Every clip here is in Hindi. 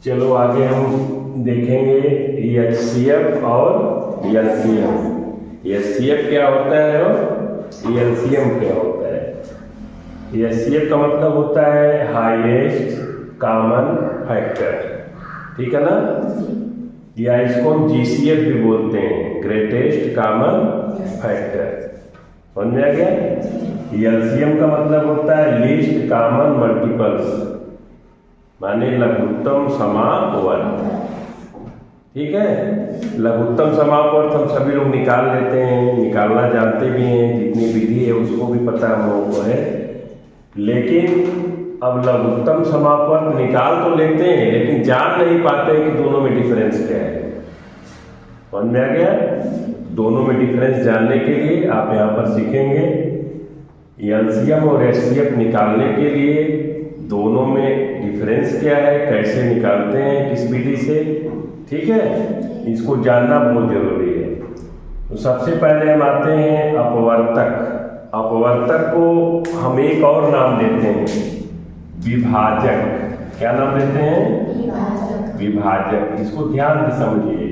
चलो आगे हम देखेंगे HCF और LCM। HCF क्या होता है और LCM क्या होता है। HCF का मतलब होता है हाईएस्ट कॉमन फैक्टर, ठीक है ना, या इसको हम GCF भी बोलते हैं, ग्रेटेस्ट कॉमन फैक्टर। समझ में आ गया। LCM का मतलब होता है लीस्ट कॉमन मल्टीपल्स, माने लघुत्तम समापवर्त, ठीक है। लघुत्तम समापवर्त हम सभी लोग निकाल लेते हैं, निकालना जानते भी हैं, जितनी विधि है उसको भी पता हम लोगों को है। लेकिन अब लघुत्तम समापवर्त निकाल तो लेते हैं लेकिन जान नहीं पाते हैं कि दोनों में डिफरेंस क्या है। समझ में आ गया। दोनों में डिफरेंस जानने के लिए आप यहाँ पर सीखेंगे LCM और HCF निकालने के लिए दोनों में डिफरेंस क्या है, कैसे निकालते हैं, किस विधि से, ठीक है। इसको जानना बहुत जरूरी है। तो सबसे पहले हम आते हैं अपवर्तक। अपवर्तक को हम एक और नाम देते हैं विभाजक। क्या नाम देते हैं? विभाजक। इसको ध्यान से समझिए।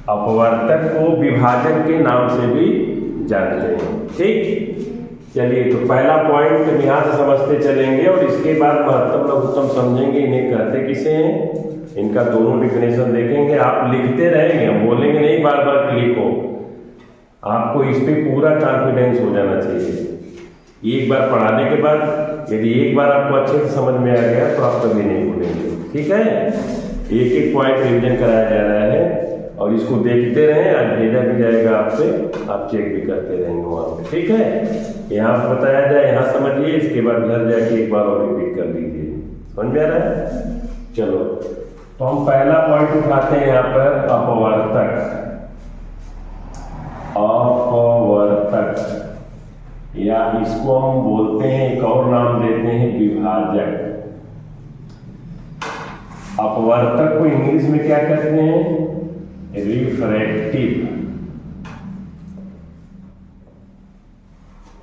अपवर्तक को विभाजक के नाम से भी जानते हैं, ठीक। चलिए, तो पहला पॉइंट हम यहाँ से समझते चलेंगे और इसके बाद महत्तम लघुत्तम समझेंगे इन्हें कहते किसे हैं, इनका दोनों डिफिनेशन देखेंगे। आप लिखते रहेंगे, हम बोलेंगे नहीं बार बार कि लिखो, आपको इस पे पूरा कॉन्फिडेंस हो जाना चाहिए। एक बार पढ़ाने के बाद यदि एक बार आपको अच्छे से समझ में आ गया तो आप कभी नहीं भूलेंगे, ठीक है। एक एक पॉइंट रिविजन कराया जा रहा है और इसको देखते रहें, आज भेजा भी जाएगा आपसे, आप चेक भी करते रहेंगे वहाँ पे, ठीक है। यहाँ बताया जाए, यहाँ समझिए, इसके बाद घर जाके एक बार और रिपीट कर लीजिए। समझ में आ रहा है। चलो, तो हम पहला पॉइंट उठाते हैं यहाँ पर अपवर्तक। अपवर्तक या इसको हम बोलते हैं, एक और नाम देते हैं विभाजक। अपवर्तक को इंग्लिश में क्या कहते हैं? रिफ्रैक्टिव।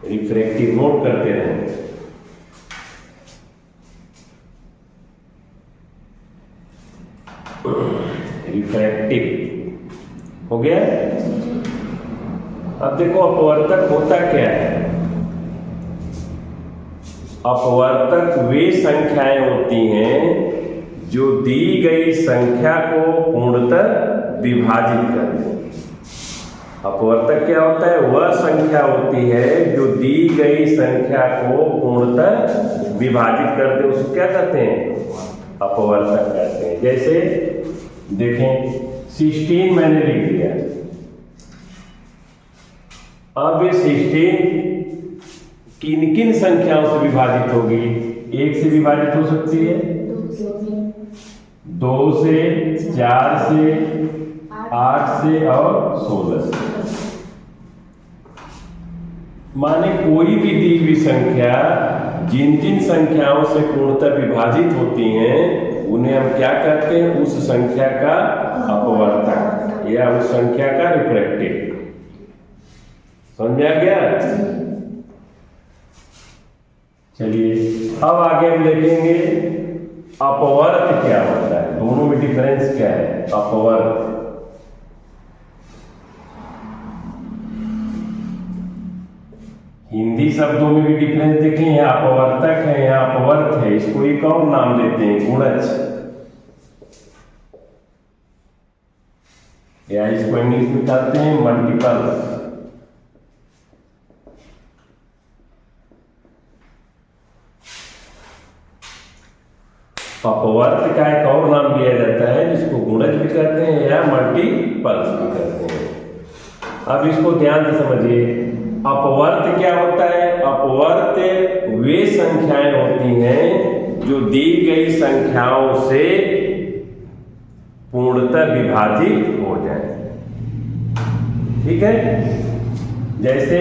रिफ्रैक्टिव नोट करते रहें। रिफ्रैक्टिव हो गया। अब देखो अपवर्तक होता क्या है। अपवर्तक वे संख्याएं होती हैं जो दी गई संख्या को पूर्णतः विभाजित कर दें। अपवर्तक क्या होता है? वह संख्या होती है जो दी गई संख्या को पूर्णतः विभाजित कर दे, उसको क्या कहते हैं? अपवर्तक कहते हैं। जैसे देखें, 16 मैंने लिख दिया। अब ये 16 किन किन संख्याओं से विभाजित होगी? 1 से विभाजित हो सकती है, 2 से, 4 से, 8 से और 16 से। माने कोई भी दी हुई संख्या जिन जिन संख्याओं से पूर्णतः विभाजित होती हैं उन्हें हम क्या कहते हैं? उस संख्या का अपवर्तक या उस संख्या का रिफ्रैक्टिव। समझ में आ गया। चलिए, अब आगे हम देखेंगे अपवर्त क्या होता है, दोनों में डिफरेंस क्या है। अपवर्त हिंदी शब्दों में भी डिफरेंस देखें, यहाँ अपवर्तक है, यहाँ अपवर्त है, इसको एक और नाम देते हैं गुणज, या इसको इंग्लिश में कहते हैं मल्टीपल। अपवर्त का एक और नाम दिया जाता है जिसको गुणज भी कहते हैं या मल्टीपल्स भी कहते हैं। अब इसको ध्यान से समझिए। अपवर्त क्या होता है? अपवर्त वे संख्याएं होती हैं जो दी गई संख्याओं से पूर्णतः विभाजित हो जाए, ठीक है। जैसे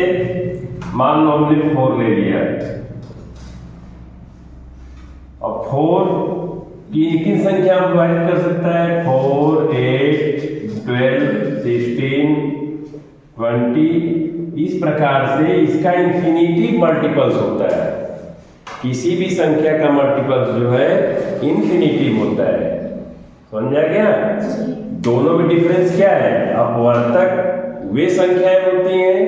मान लो हमने 4 ले लिया, अब 4 किन संख्या में विभाजित कर सकता है? 4, 8, 12, 16, 20। इस प्रकार से इसका इंफिनिटी मल्टीपल्स होता है। किसी भी संख्या का मल्टीपल्स जो है इन्फिनिटिव होता है। समझा क्या? दोनों में डिफरेंस क्या है? अपवर्तक वे संख्याएं होती हैं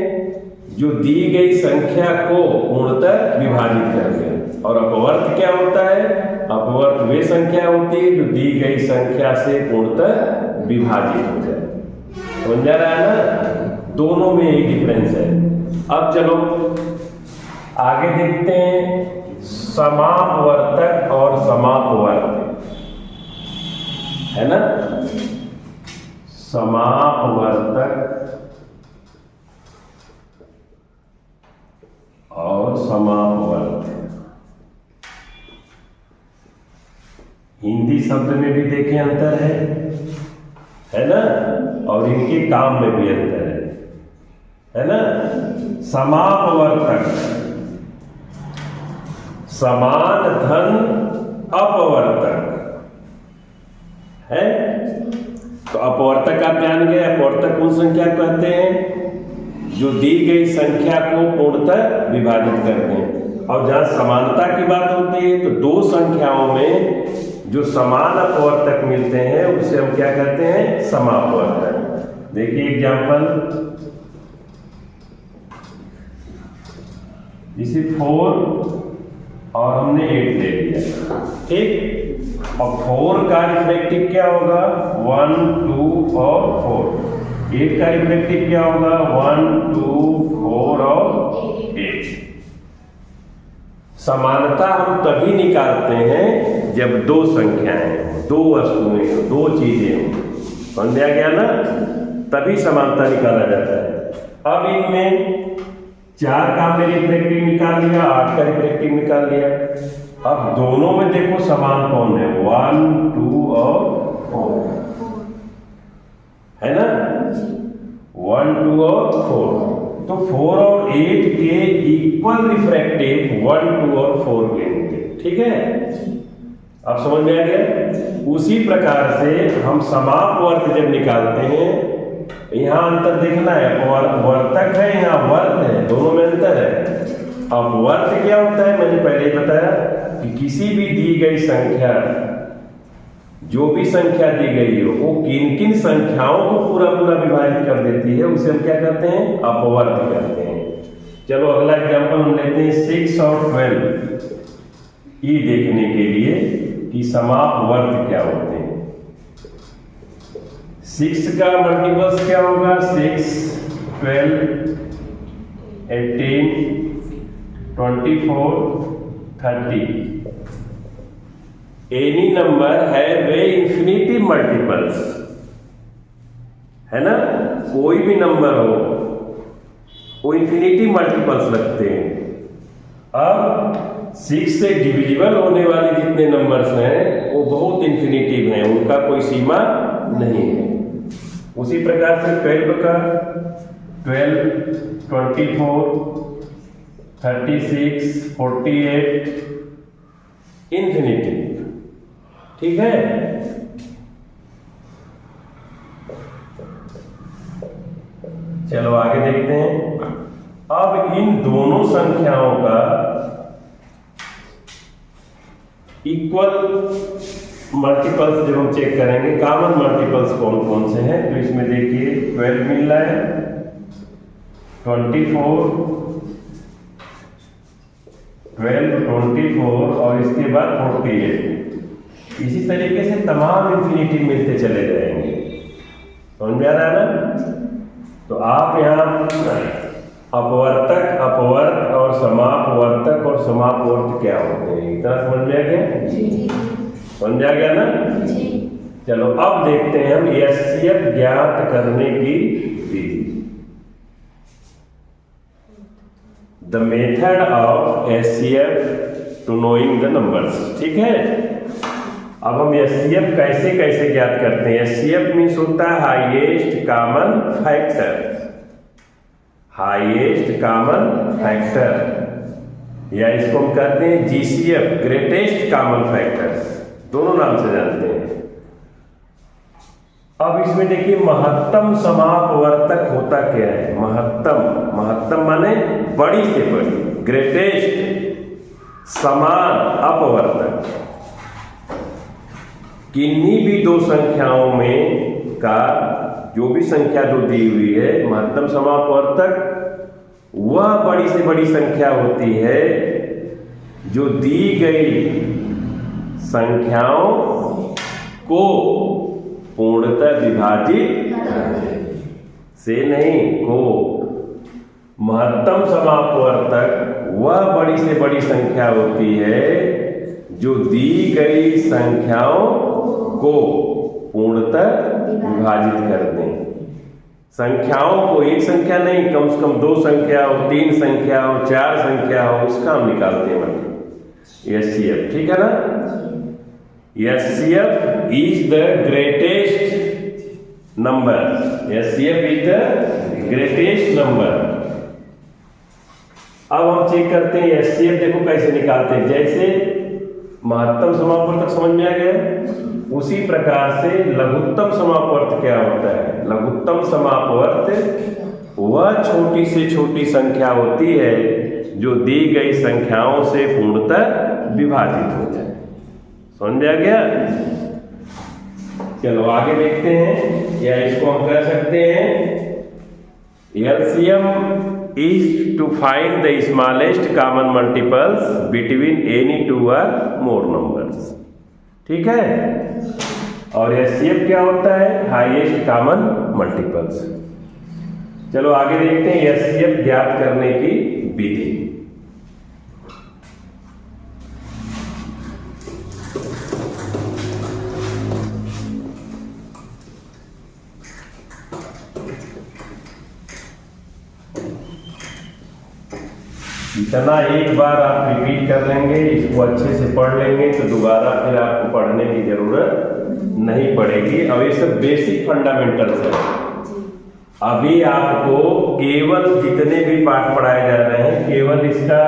जो दी गई संख्या को पूर्णतः विभाजित करते हैं, और अपवर्त क्या होता है? अपवर्त वे संख्या होती है जो दी गई संख्या से पूर्णतः विभाजित हो जाए। समझा रहा है ना? दोनों में एक डिफरेंस है। अब चलो आगे देखते हैं समापवर्तक और समापवर्त, है ना? समापवर्तक और समापवर्त हिंदी शब्द में भी देखें अंतर है ना? और इनके काम में भी अंतर है ना? समापवर्तक समान धन अपवर्तक है। तो अपवर्तक आप जान गए। अपवर्तक उन संख्या कहते हैं जो दी गई संख्या को पूर्णतः विभाजित करते हैं। और जहां समानता की बात होती है तो दो संख्याओं में जो समान अपवर्तक मिलते हैं उसे हम क्या कहते हैं? समापवर्तक। देखिए एग्जाम्पल, इसे 4 और हमने 8 ले लिया, ठीक। और 4 का रिफ्लेक्टिव क्या होगा? 1, 2 और 4। 8 का रिफ्लेक्टिव क्या होगा? 1, 2, 4 और 8। समानता हम तभी निकालते हैं जब दो संख्याएं, दो वस्तुएं, दो चीजें हो। समझा गया ना? तभी समानता निकाला जाता है। अब इनमें 4 का हमने रिफ्लेक्टिव निकाल लिया, 8 का रिफ्लेक्टिव निकाल लिया। अब दोनों में देखो समान कौन है? 1, 2 और 4, है ना? 1, 2 और 4। तो 4 और 8 के इक्वल रिफ्रैक्टिव 1, 2 और 4 के होंगे, ठीक है? अब समझ में आ गया? उसी प्रकार से हम समापवर्त जब निकालते हैं, यहाँ अंतर देखना है। वर्तक है, यहाँ वर्त है, दोनों में अंतर है। अब वर्त क्या होता है? मैंने पहले ही बताया कि किसी भी दी गई संख्या, जो भी संख्या दी गई हो, वो किन किन संख्याओं को पूरा पूरा विभाजित कर देती है, उसे हम क्या करते हैं? अपवर्त करते हैं। चलो अगला एग्जांपल हम लेते हैं 6 और 12 ई देखने के लिए कि समापवर्त क्या होते हैं। 6 का मल्टीपल्स क्या होगा? 6, 12, 18, 24, 30। एनी नंबर है वे इन्फिनिटी मल्टीपल्स, है ना? कोई भी नंबर हो वो इन्फिनिटी मल्टीपल्स लगते हैं। अब 6 से डिविजिबल होने वाले जितने नंबर्स हैं वो बहुत इन्फिनिटिव हैं, उनका कोई सीमा नहीं है। उसी प्रकार से 12 का 12, 24, 36, 48 इन्फिनिटी, ठीक है? चलो आगे देखते हैं। अब इन दोनों संख्याओं का इक्वल मल्टीपल्स जब हम चेक करेंगे, कॉमन मल्टीपल्स कौन कौन से हैं, तो इसमें देखिए 12 मिल रहा है, 24, 12, 24 और इसके बाद 48। इसी तरीके से तमाम इन्फिनिटी मिलते चले जाएंगे। समझ में आ रहा है ना? तो आप यहाँ अपवर्तक, अपवर्त और समापवर्तक और समापवर्त क्या होते हैं, इतना समझ में आ गया? समझ आ गया ना? चलो अब देखते हैं हम एचसीएफ ज्ञात करने की विधि। The method of HCF to knowing the numbers, ठीक है? अब हम एचसीएफ कैसे कैसे ज्ञात करते हैं? एचसीएफ मीन्स होता है highest common factor, highest common factor, या इसको हम कहते हैं जीसीएफ, ग्रेटेस्ट कॉमन फैक्टर, दोनों नाम से जानते हैं। अब इसमें देखिए महत्तम समापवर्तक होता क्या है? महत्तम, महत्तम माने बड़ी से बड़ी, ग्रेटेस्ट, समान अपवर्तक किन्हीं भी दो संख्याओं में का जो भी संख्या जो दी हुई है महत्तम समापवर्तक वह बड़ी से बड़ी संख्या होती है जो दी गई संख्याओं को पूर्णतः विभाजित से नहीं को महत्तम समापवर्तक वह बड़ी से बड़ी संख्या होती है जो दी गई संख्याओं को पूर्णतः विभाजित कर दें। संख्याओं को एक संख्या नहीं, कम से कम दो संख्या हो, तीन संख्या हो, चार संख्या हो, उसका हम निकालते हैं मतलब एचसीएफ। ठीक है ना। HCF is the greatest number. HCF is the greatest number. अब हम चेक करते हैं एचसीएफ देखो कैसे निकालते हैं। जैसे महत्तम समापवर्तक समझ में आ गया, उसी प्रकार से लघुत्तम समापवर्त क्या होता है। लघुत्तम समापवर्त वह छोटी से छोटी संख्या होती है जो दी गई संख्याओं से पूर्णतः विभाजित हो जाए। समझ में आ गया। चलो आगे देखते हैं, या इसको हम कह सकते हैं LCM is to find the smallest common multiples between any two or more numbers। ठीक है। और एचसीएफ क्या होता है, हाईएस्ट कॉमन मल्टीपल्स। चलो आगे देखते हैं एचसीएफ ज्ञात करने की विधि। इतना एक बार आप रिपीट कर लेंगे, इसको अच्छे से पढ़ लेंगे तो दोबारा फिर आपको पढ़ने की जरूरत नहीं पड़ेगी। अब ये सब बेसिक फंडामेंटल्स है। अभी आपको केवल जितने भी पाठ पढ़ाए जा रहे हैं केवल इसका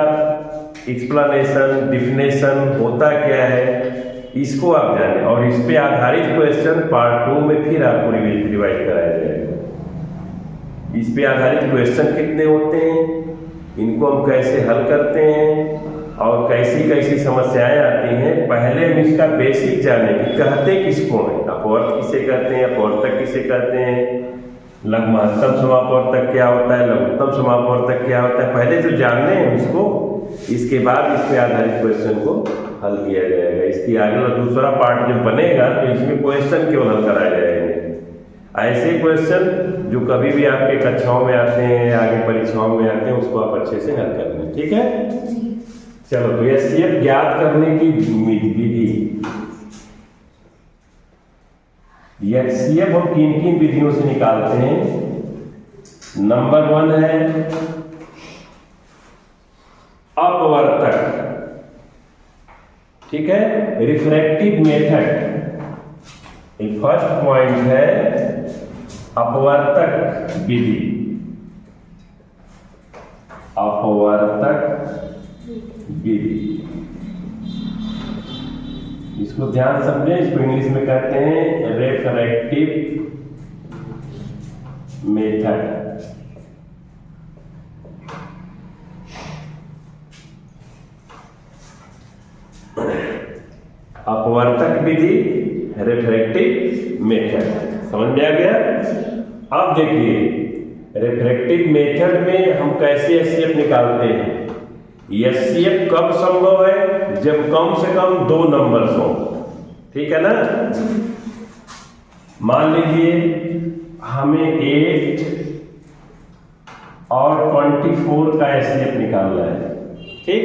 एक्सप्लेनेशन, डिफिनेशन होता क्या है इसको आप जाने, और इस पे आधारित क्वेश्चन पार्ट 2 में फिर आपको रिवाइज कराया जाएगा। इस पे आधारित क्वेश्चन कितने होते हैं, इनको हम कैसे हल करते हैं और कैसी कैसी समस्याएं आती हैं, पहले हम इसका बेसिक जाने कि कहते किसको हैं, अपवर्त किसे कहते हैं, अपवर्तक किसे कहते हैं, महत्तम समापवर्तक क्या होता है, लघुत्तम समापवर्तक क्या होता है, पहले तो जानने हैं इसको। इसके बाद इस पे आधारित क्वेश्चन को हल किया जाएगा। इसकी आगे वाला दूसरा पार्ट जब बनेगा तो इसमें क्वेश्चन केवल हल कराए जाएंगे। ऐसे क्वेश्चन जो कभी भी आपके कक्षाओं में आते हैं, आगे परीक्षाओं में आते हैं, उसको आप अच्छे से हल कर लें। ठीक है। चलो तो एचसीएफ ज्ञात करने की विधि। एचसीएफ हम किन किन विधियों से निकालते हैं। नंबर 1 है अपवर्तक। ठीक है, रिफ्रैक्टिव मेथड। फर्स्ट पॉइंट है अपवर्तक विधि। अपवर्तक विधि, इसको ध्यान समझें। इसको इंग्लिश में कहते हैं रिफ्रैक्टिव मेथड। अपवर्तक विधि, रिफ्रैक्टिव मेथड, समझ में आ गया। अब देखिए रिफ्रैक्टिव मेथड में हम कैसे एचसीएफ निकालते हैं। एचसीएफ कब संभव है, जब कम से कम 2 नंबर्स हो। ठीक है ना। मान लीजिए हमें 8 और 24 का एचसीएफ निकालना है। ठीक,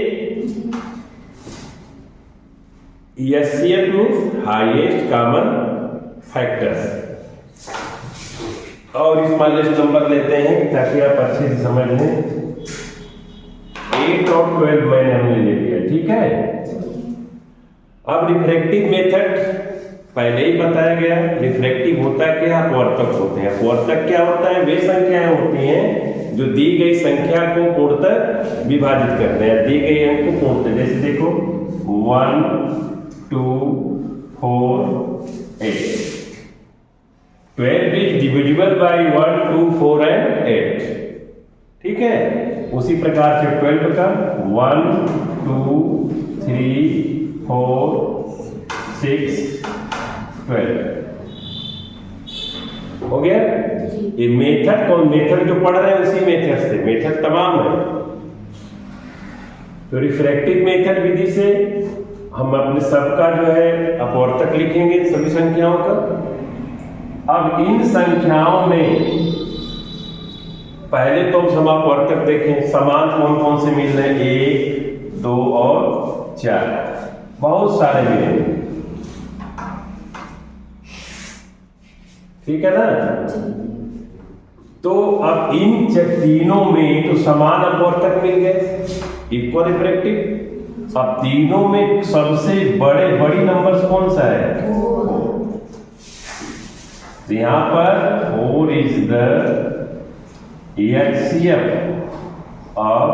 HCF means highest common factors. और स्मॉलेस्ट नंबर लेते हैं ताकि आप अच्छे से समझ लें। 8 और 12 हमने ले लिया। ठीक है। अब रिफ्रैक्टिव मेथड पहले ही बताया गया। रिफ्रैक्टिव होता है क्या, अपवर्तक होते हैं। अपवर्तक क्या होता है, वे संख्याएं होती हैं जो दी गई संख्या को पूर्णतः विभाजित करते हैं, दी गई अंक को पूर्णतः। जैसे देखो 1 2 4 8। 12 is divisible by 1 2 4 and 8। ठीक है। उसी प्रकार से 12 का 1 2 3 4 6 12 हो गया। ये मेथड कौन, मेथड जो पढ़ रहे हैं उसी मेथड से, मेथड तमाम है। तो रिफ्रैक्टिव मेथड विधि से हम अपने सबका जो है अपवर्तक लिखेंगे सभी संख्याओं का। अब इन संख्याओं में पहले तो हम अपवर्तक देखें, समान कौन कौन से मिल रहे हैं, 1 2 और 4, बहुत सारे मिलेंगे, ठीक है ना। तो अब इन तीनों में तो समान अपवर्तक मिल गए, इक्वल रिफ्रैक्टिव। अब तीनों में सबसे बड़ी नंबर्स कौन सा है, 4। तो यहां पर 4 is the HCF of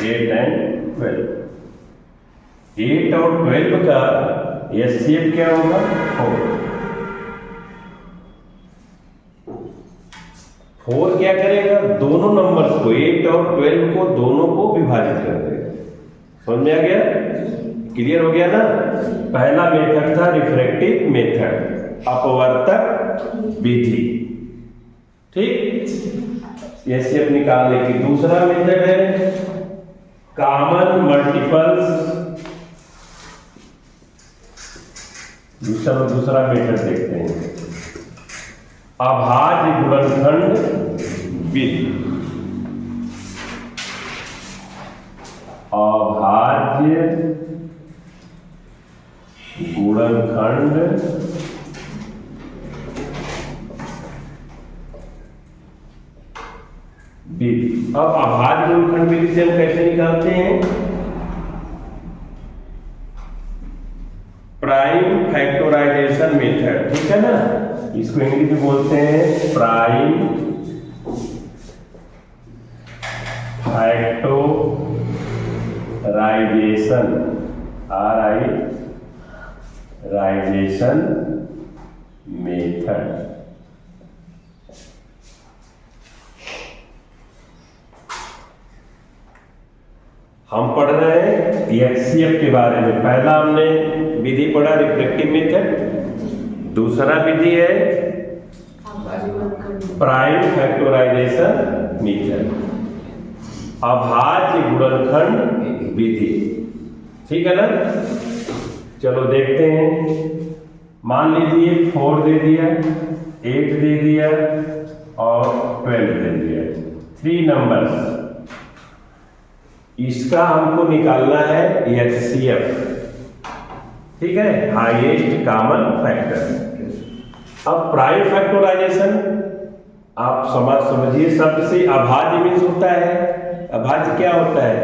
8 and 12। 8 और 12 का HCF क्या होगा, 4 क्या करेगा, दोनों नंबर्स को 8 और 12 को दोनों को विभाजित कर देगा। समझ में आ गया, क्लियर हो गया ना। पहला मेथड था रिफ्रैक्टिव मेथड, अपवर्तक विधि, ठीक। HCF निकालने की दूसरा मेथड है कॉमन मल्टीपल्स। दूसरा मेथड देखते हैं, अभाज्य गुणनखंड विधि। अभाज्य गुणनखंड विधि। अब अभाज्य गुणनखंड विधि से हम कैसे निकालते हैं, प्राइम फैक्टराइजेशन मेथड, ठीक है ना। इसको इंग्लिश में बोलते हैं प्राइम फैक्टराइजेशन, राइजेशन मेथड। हम पढ़ रहे हैं HCF के बारे में। पहला हमने विधि पढ़ा रिफ्रैक्टिव मेथड, दूसरा विधि है प्राइम फैक्टराइजेशन मेथड, अभाज्य गुणनखंड विधि, ठीक है ना। चलो देखते हैं। मान लीजिए 4 दे दिया, 8 दे दिया और 12 दे दिया, 3 नंबर्स। इसका हमको निकालना है HCF, ठीक है, हाईएस्ट कॉमन फैक्टर। अब प्राइम फैक्टराइजेशन आप समझिए, सबसे अभाज्य मीन्स होता है, अभाज्य क्या होता है,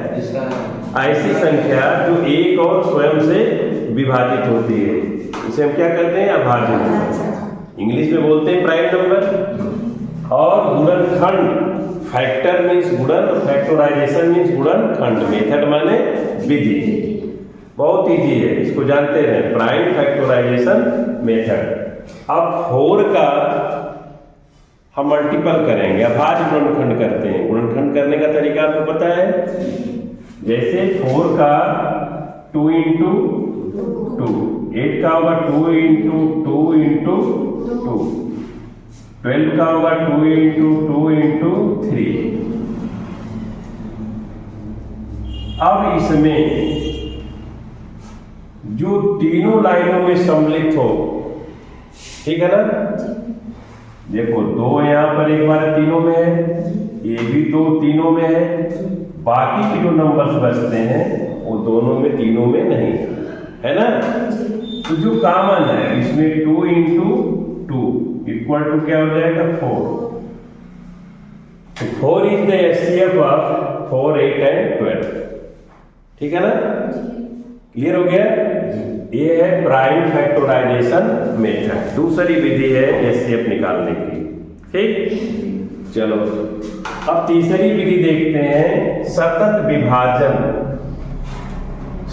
ऐसी संख्या जो एक और स्वयं से विभाजित होती है, उसे हम क्या कहते हैं, अभाज्य। इंग्लिश में बोलते हैं प्राइम नंबर। और गुणनखंड, फैक्टर मीन्स गुणन, फैक्टराइजेशन मीन्स गुणनखंड, मेथड माने विधि। बहुत इजी है, इसको जानते हैं, प्राइम फैक्टराइजेशन मेथड। अब 4 का हम मल्टीपल करेंगे, अभाज्य गुणनखंड करते हैं। गुणनखंड करने का तरीका आपको पता है, जैसे 4 का 2 into 2, 8 का होगा 2 into 2 into 2, 12 का होगा 2 into 2 into 3। अब इसमें जो तीनों लाइनों में सम्मिलित हो, ठीक है ना। देखो 2 यहां पर एक बार तीनों में है, ये भी 2 तीनों में है, बाकी के जो नंबर्स बचते हैं वो दोनों में तीनों में नहीं है ना। तो जो कॉमन है इसमें 2 into 2 इक्वल टू क्या हो जाएगा, 4। तो 4 is the HCF of 4, 8 and 12, ठीक है ना। क्लियर हो गया। ये है प्राइम फैक्टराइजेशन मेथड, दूसरी विधि है HCF निकालने की, ठीक। चलो अब तीसरी विधि देखते हैं, सतत विभाजन।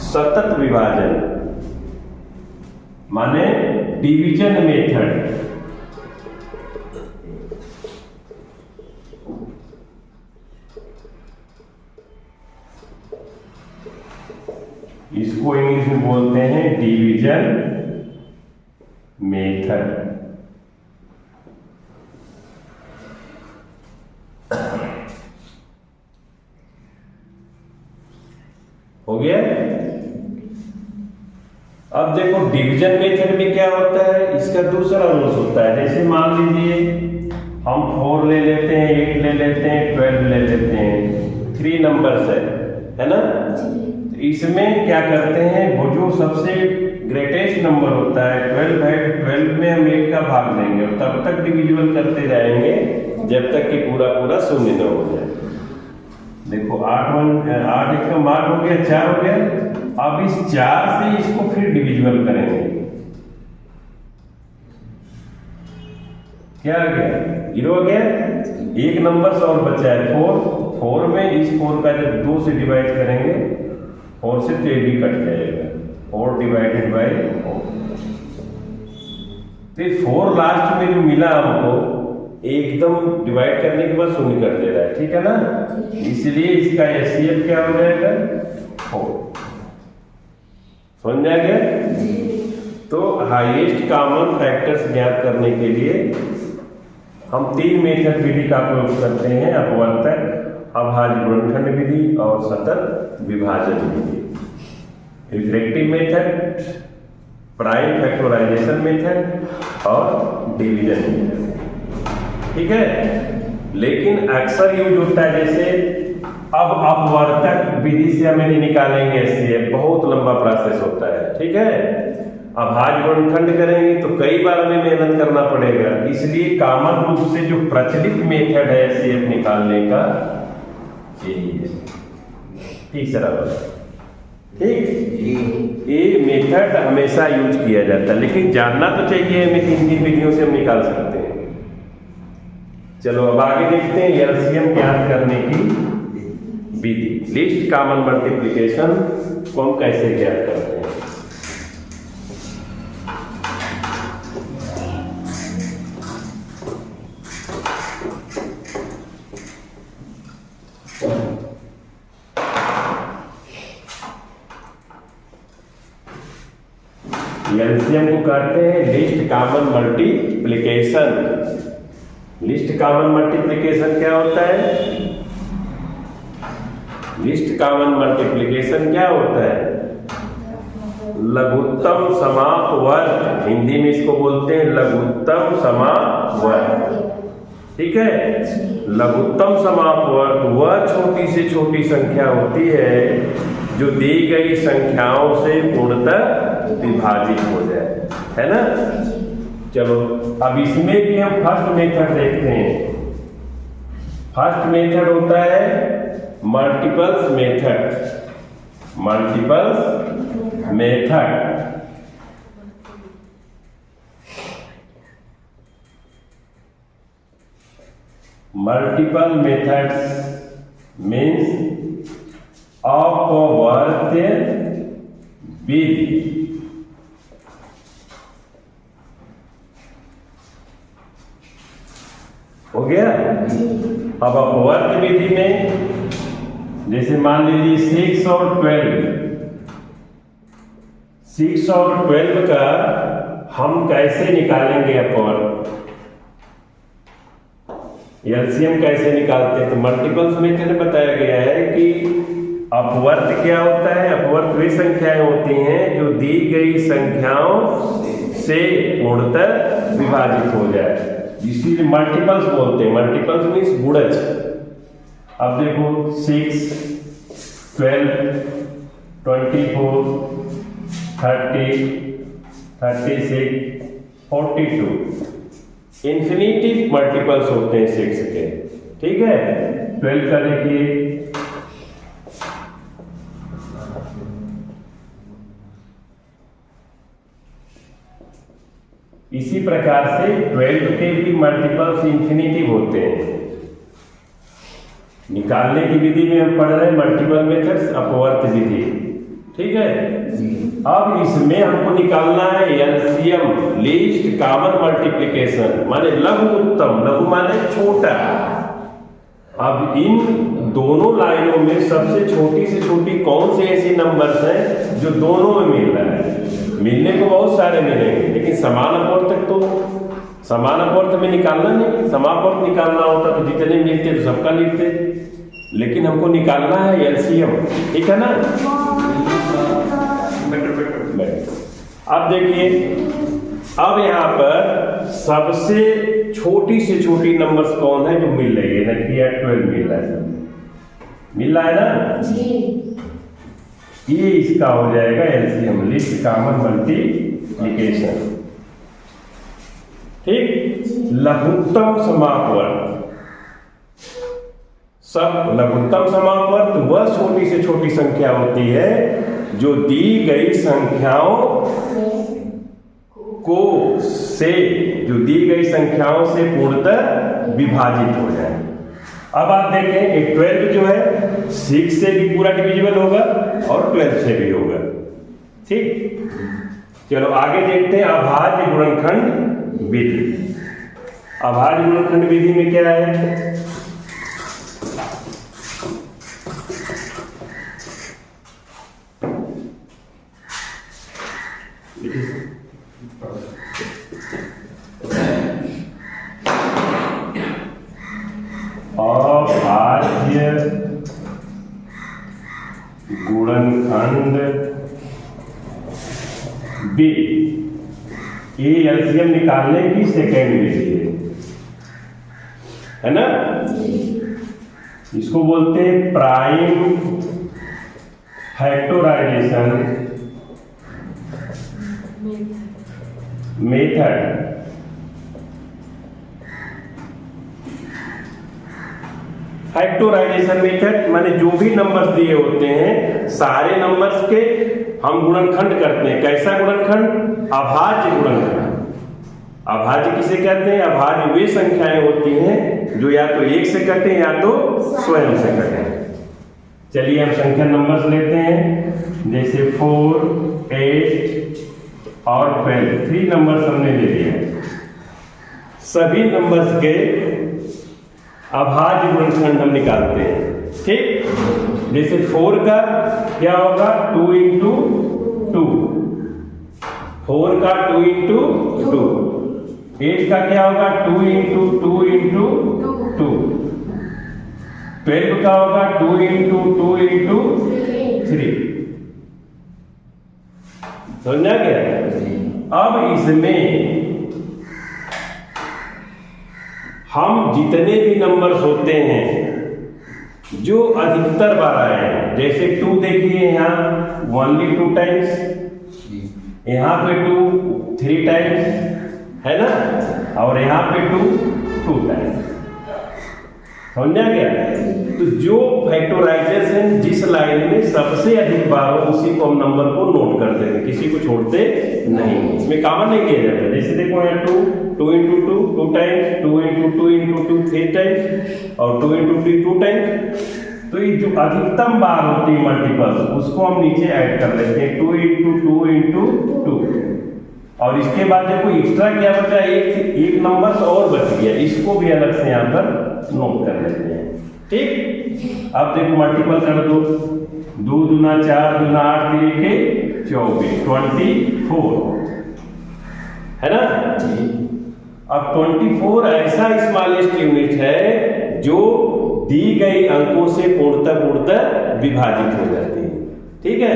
सतत विभाजन माने डिवीजन मेथड। इसको इंग्लिश में बोलते हैं डिवीजन मेथड। हो गया। अब देखो डिवीजन मेथड में क्या होता है, इसका दूसरा रूल्स होता है। जैसे मान लीजिए हम 4 ले लेते हैं, 8 ले लेते हैं, 12 ले लेते हैं, 3 नंबर्स है ना। तो इसमें क्या करते हैं, वो जो सबसे ग्रेटेस्ट नंबर होता है 12 है, 12 में हम 8 का भाग देंगे और तब तक डिविजिबल करते जाएंगे जब तक कि पूरा पूरा शून्य न हो जाए। देखो 8 1 का मान हो गया, 4 हो गया। अब इस 4 से इसको फिर डिविजिबल करेंगे, क्या आ गया, 0 हो गया। एक नंबर और बचा है 4 में इस 4 का जब 2 से डिवाइड करेंगे, 4 से तो 8 कट जाएगा, 4 डिवाइडेड बाई 4। तो 4 लास्ट में जो मिला हमको एकदम डिवाइड करने के बाद शून्य कर दे रहा है, ठीक है ना। इसलिए इसका एचसीएफ क्या हो जाएगा, 4। समझ आ गया। तो हाईएस्ट कॉमन फैक्टर्स ज्ञात करने के लिए हम 3 मेथड विधि का प्रयोग करते हैं, अपवर्तक, अभाज्य गुणनखंड विधि और सतत विभाजन विधि। Reflective method, prime factorisation method और डिवीजन मेथड, ठीक है। लेकिन अक्सर यूज होता है, जैसे अब अपवर्तक विधि से हमें निकालेंगे एचसीएफ, बहुत लंबा प्रोसेस होता है, ठीक है। अभाज्य गुणनखंड करेंगे तो कई बार हमें मेहनत करना पड़ेगा, इसलिए कॉमन रूप से जो प्रचलित मेथड है एचसीएफ निकालने का यही है, तीसरा वाला, ठीक। ये मेथड हमेशा यूज किया जाता है, लेकिन जानना तो चाहिए हमें, 3 विधियों से हम निकाल सकते हैं। चलो अब आगे देखते हैं एलसीएम ज्ञात करने की विधि। लिस्ट कॉमन मल्टीप्लिकेशन को हम कैसे ज्ञात करते हैं। एलसीएम को कहते हैं list common multiplication. List common multiplication क्या होता है, लिस्ट कॉमन मल्टीप्लिकेशन क्या होता है, लघुत्तम समापवर्ग, हिंदी में इसको बोलते हैं लघुत्तम समापवर्ग, ठीक है। लघुत्तम समापवर्ग वह छोटी से छोटी संख्या होती है जो दी गई संख्याओं से पूर्णतः विभाजित हो जाए, है ना। चलो अब इसमें भी हम फर्स्ट मेथड देखते हैं। फर्स्ट मेथड होता है multiples method. Multiples method multiple methods means अपवर्त्य विधि। हो गया। अब अपवर्त्य विधि में जैसे मान लीजिए 6 और 12 का हम कैसे निकालेंगे अपवर्त, एलसीएम कैसे निकालते हैं। तो मल्टीपल्स मेथड में बताया गया है कि अपवर्त क्या होता है, अपवर्त वे संख्याएं होती हैं जो दी गई संख्याओं से पूर्णतः विभाजित हो जाए, इसीलिए मल्टीपल्स बोलते हैं। मल्टीपल्स मीन्स गुणज। अब देखो 6, 12, 24, 30, 36, 42 इन्फिनिटिव मल्टीपल्स होते हैं 6 के, ठीक है। 12 का देखिए इसी प्रकार से 12 के भी मल्टीपल्स इन्फिनिटिव होते हैं। निकालने की विधि में हम पढ़ रहे हैं मल्टीपल मेथड्स, अपवर्त विधि, ठीक है। अब इसमें हमको निकालना है एलसीएम, लीस्ट कॉमन मल्टीप्लिकेशन, माने लघु उत्तम, लघु माने छोटा, अब इन दोनों लाइनों में सबसे छोटी से छोटी कौन से ऐसे नंबर्स हैं जो दोनों में मिल रहा है? मिलने को बहुत सारे मिलेंगे, लेकिन समान अपवर्तक तो समान अपवर्त में निकालना नहीं। समापवर्त निकालना होता तो जितने मिलते तो सबका लिखते, लेकिन हमको निकालना है एलसीएम, ठीक है ना? अब देखिए, अब यहाँ पर सबसे छोटी से छोटी नंबर्स कौन है जो मिल रही है ना? कि 12 मिल रहा है, मिल रहा है ना जी? ये इसका हो जाएगा एलसीएम, लीस्ट कॉमन मल्टीप्लिकेशन, ठीक। लघुत्तम समापवर्त, सब लघुत्तम समापवर्त वह छोटी से छोटी संख्या होती है जो दी गई संख्याओं को से जो दी गई संख्याओं से पूर्णतः विभाजित हो जाए। अब आप देखें, एक 12 जो है 6 से भी पूरा डिविजिबल होगा और 12 से भी होगा, ठीक। चलो आगे देखते हैं अभाज्य गुणनखंड विधि। अभाज्य गुणनखंड विधि में क्या है? अभाज्य गुणनखंड विधि, ये एलसीएम निकालने की सेकेंड विधि है ना? इसको बोलते हैं prime factorisation method. Factorisation method माने जो भी नंबर्स दिए होते हैं सारे नंबर्स के हम गुणनखंड करते हैं। कैसा गुणनखंड? अभाज्य गुणनखंड। अभाज्य किसे कहते हैं? अभाज्य वे संख्याएं होती हैं जो या तो 1 से कटे या तो स्वयं से कटे। चलिए हम संख्या नंबर्स लेते हैं, जैसे 4, 8 और 12, 3 नंबर्स हमने ले लिए। सभी नंबर्स के अभाज्य गुणनखंड हम निकालते हैं, ठीक। जैसे 4 का क्या होगा? 2 इंटू 2, 4 का 2 इंटू 2। 8 का क्या होगा? 2 इंटू 2 इंटू 2। 12 का होगा 2 इंटू 2 इंटू 3। समझा क्या? अब इसमें हम जितने भी नंबर्स होते हैं जो अधिकतर बार आए हैं, जैसे 2 देखिए यहाँ ओनली 2 टाइम्स, यहाँ पे 2 3 टाइम्स है ना, और यहाँ पे 2 टाइम्स। समझा क्या? तो जो फैक्टराइजेशन जिस लाइन में सबसे अधिक बार हो उसी को हम नंबर को नोट करते हैं, किसी को छोड़ते नहीं, इसमें कॉमन नहीं किया जाता। जैसे देखो यहाँ 2 into 2 times, 2 into 2 into 2 3 times और 2 इंटू 3 2 टाइम्स। तो ये जो अधिकतम बार होती है मल्टीपल्स उसको हम नीचे ऐड कर लेते हैं, 2 इंटू 2 इंटू 2। और इसके बाद देखो एक्स्ट्रा क्या बचा? एक नंबर और बच गया, इसको भी अलग से यहाँ पर नोट कर लेते हैं, ठीक। अब देखो मल्टीपल कर दो, 2 दूना 4 दूना 8 3 के 24, 24 है ना। अब 24 ऐसा स्मॉलेस्ट यूनिट है जो दी गई अंकों से पूर्णतः विभाजित हो जाती है, ठीक है।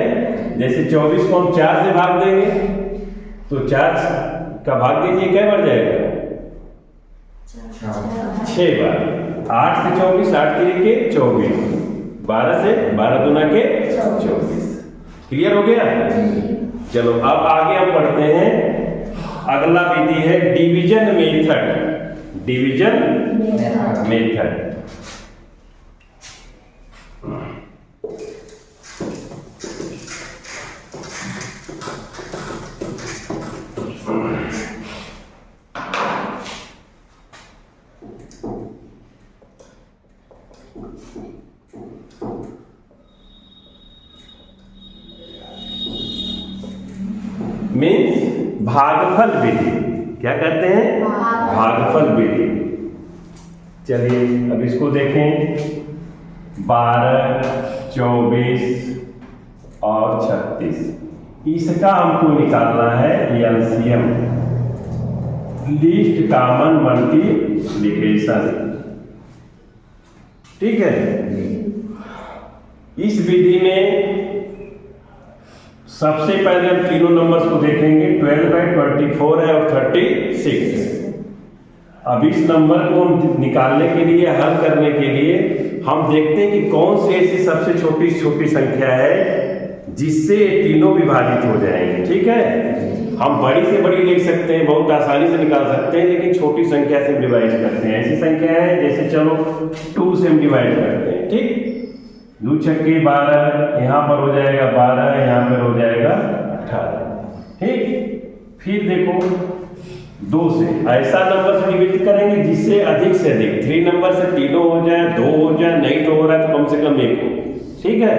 जैसे 24 को हम 4 से भाग देंगे तो 4 का भाग दीजिए, क्या बढ़ जाएगा? 6 बार। 8 से 24, 8 3 के 24, 12 से 12 दूना के 24। क्लियर हो गया? चलो अब आगे हम पढ़ते हैं। अगला विधि है division method. Division method means भागफल विधि। क्या कहते हैं? भागफल विधि। चलिए अब इसको देखें, 12, 24 और 36, इसका हमको निकालना है एलसीएम, लीस्ट कॉमन मल्टीप्लिकेशन। ठीक है, इस विधि में सबसे पहले हम तीनों नंबर्स को देखेंगे, 12/24 है और 36 है। अब इस नंबर को निकालने के लिए, हल करने के लिए हम देखते हैं कि कौन सी ऐसी सबसे छोटी संख्या है जिससे तीनों विभाजित हो जाएंगे। ठीक है, हम बड़ी से बड़ी लिख सकते हैं, बहुत आसानी से निकाल सकते हैं, लेकिन छोटी संख्या से डिवाइड करते हैं। ऐसी संख्या है जैसे चलो 2 से हम डिवाइड करते हैं। ठीक, 2 छक्के 12, यहाँ पर हो जाएगा 12, यहाँ पर हो जाएगा 18। ठीक, फिर देखो 2 से ऐसा नंबर से डिवाइड करेंगे जिससे अधिक से अधिक 3 नंबर से तीनों हो जाए, 2 हो जाए, नहीं तो हो रहा है तो कम से कम 1 हो। ठीक है,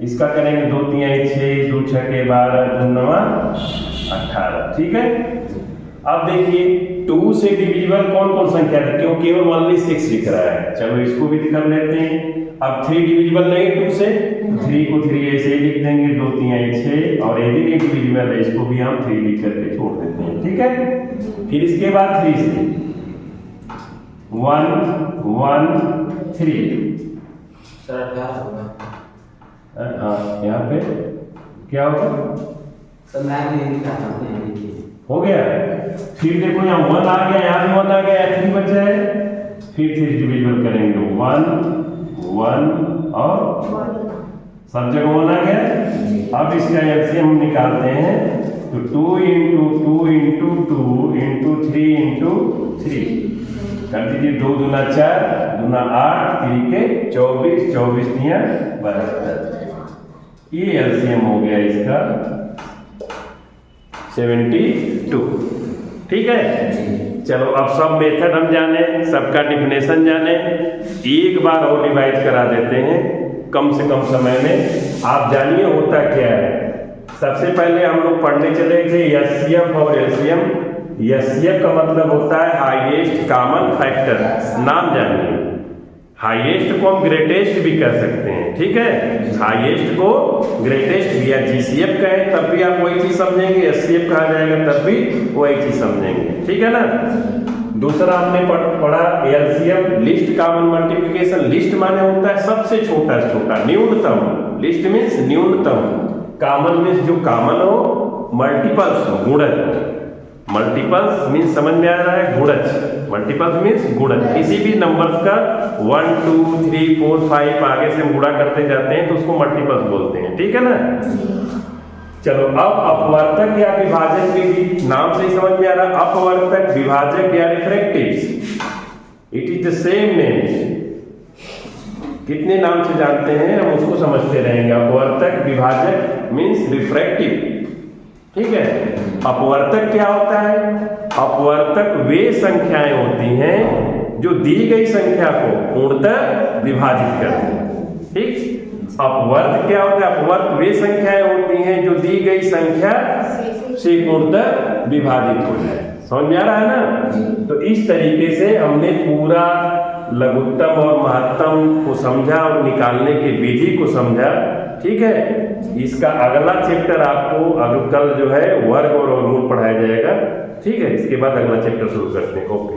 इसका करेंगे 2 3 6, 2 छक्के 12, 2 9 18। ठीक है, अब देखिए 2 से डिविजिबल कौन कौन संख्या है, क्यों केवल ओनली 6 दिख रहा है। चलो इसको भी कर लेते हैं। अब 3 डिविजिबल नहीं 2 से, 3 को 3 ऐसे ही लिख देंगे, 2 3 6, और ये भी नहीं डिविजिबल है, इसको भी हम 3 लिख करके छोड़ देते हैं। ठीक है, फिर इसके बाद 3 से 1 1 3। सर क्या होगा? हाँ, यहाँ पे क्या होगा? सर मैं नहीं लिखा था, हो गया। फिर देखो यहाँ 1 आ गया, यहाँ भी 1 आ गया, 3 बचा है। फिर डिविजिबल करेंगे 1 1 और सब जगह 1 आ गया। अब इसका एलसीएम हम निकालते हैं, तो 2 × 2 × 2 × 3 × 3 कर दीजिए। 2 दूना 4, दूना 8, 3 के 24, 24 तिया 72। ये एलसीएम हो गया इसका 72। ठीक है, चलो अब सब मेथड हम जाने, सबका डिफिनेशन जाने, एक बार और रिवाइज करा देते हैं कम से कम समय में। आप जानिए होता क्या है। सबसे पहले हम लोग पढ़ने चले थे एचसीएफ और एलसीएम। एचसीएफ का मतलब होता है हाईएस्ट कॉमन फैक्टर, नाम जानिए। हाईएस्ट को हम ग्रेटेस्ट भी कह सकते हैं। ठीक है, हाईएस्ट को ग्रेटेस्ट भी, या जीसीएफ कहें तब भी आप वही चीज समझेंगे, एचसीएफ कहा जाएगा तब भी वही चीज समझेंगे। ठीक है ना। दूसरा हमने पढ़ा LCM, list common multiplication. List माने होता है सबसे छोटा से छोटा, न्यूनतम। लिस्ट मीन्स न्यूनतम, कॉमन मीन्स जो कॉमन हो, मल्टीपल्स हो, गुणज। मल्टीपल्स मीन्स समझ में आ रहा है, गुणज। मल्टीपल्स मीन्स गुणज। किसी भी नंबर्स का 1 2 3 4 5 आगे से हम गुणा करते जाते हैं तो उसको मल्टीपल्स बोलते हैं। ठीक है ना। चलो अब अपवर्तक या विभाजक विधि, नाम से ही समझ में आ रहा, अपवर्तक, विभाजक या refractive, it is the same name. कितने नाम से जानते हैं हम उसको समझते रहेंगे। अपवर्तक, विभाजक मीन्स रिफ्रैक्टिव। ठीक है, अपवर्तक क्या होता है? अपवर्तक वे संख्याएं होती हैं जो दी गई संख्या को पूर्णतः विभाजित करती हैं। ठीक, अपवर्त क्या होता है? अपवर्त वे संख्याएं होती हैं जो दी गई संख्या से पूर्णतः विभाजित हो जाए। समझ में आ रहा है ना। तो इस तरीके से हमने पूरा लघुत्तम और महत्तम को समझा और निकालने की विधि को समझा। ठीक है, इसका अगला चैप्टर आपको कल जो है वर्ग और वर्गमूल पढ़ाया जाएगा। ठीक है, इसके बाद अगला चैप्टर शुरू करते हैं। ओके।